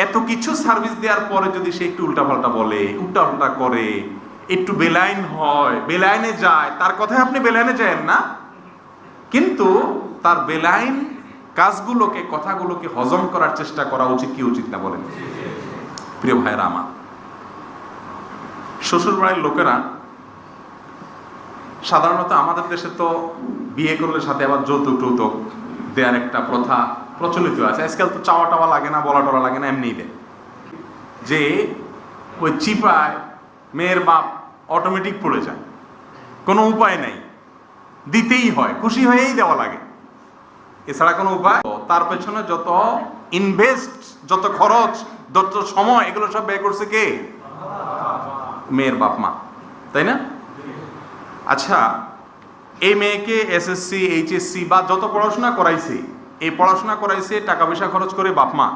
এত কিছু সার্ভিস দেওয়ার পরে যদি সে একটু উল্টাপাল্টা বলে, উল্টাপাল্টা করে, একটু বেলাইন হয়, বেলাইনে যায়, তার কথায় আপনি বেলাইনে যায়েন না, কিন্তু তার বেলাইন কাজগুলোকে, কথাগুলোকে হজম করার চেষ্টা করা উচিত কি উচিত না বলেন? প্রিয় ভাইয়েরা আমার, শ্বশুর বাড়ির লোকেরা সাধারণত আমাদের দেশে তো বিয়ে করলে সাথে আবার যৌতুক টৌতুক দেওয়ার একটা প্রথা প্রচলিত আছে। আজকাল তো চাওয়া টাওয়া লাগে না, বলা টলা লাগে না, এমনিই দেয়। যে ওই চিপায় মেয়ের বাপ অটোমেটিক পড়ে যায়, কোনো উপায় নেই, দিতেই হয়, খুশি হয়েই দেওয়া লাগে, এছাড়া কোনো উপায়। তার পেছনে যত ইনভেস্ট, যত খরচ, যত সময়, এগুলো সব ব্যয় করছে কে? মেয়ের বাপ মা, তাই না? আচ্ছা, এই মেয়েকে এসএসসি, এইচএসসি বা যত পড়াশোনা করাইছে, এই পড়াশোনা করাইছে টাকা পয়সা খরচ করে বাপ মা।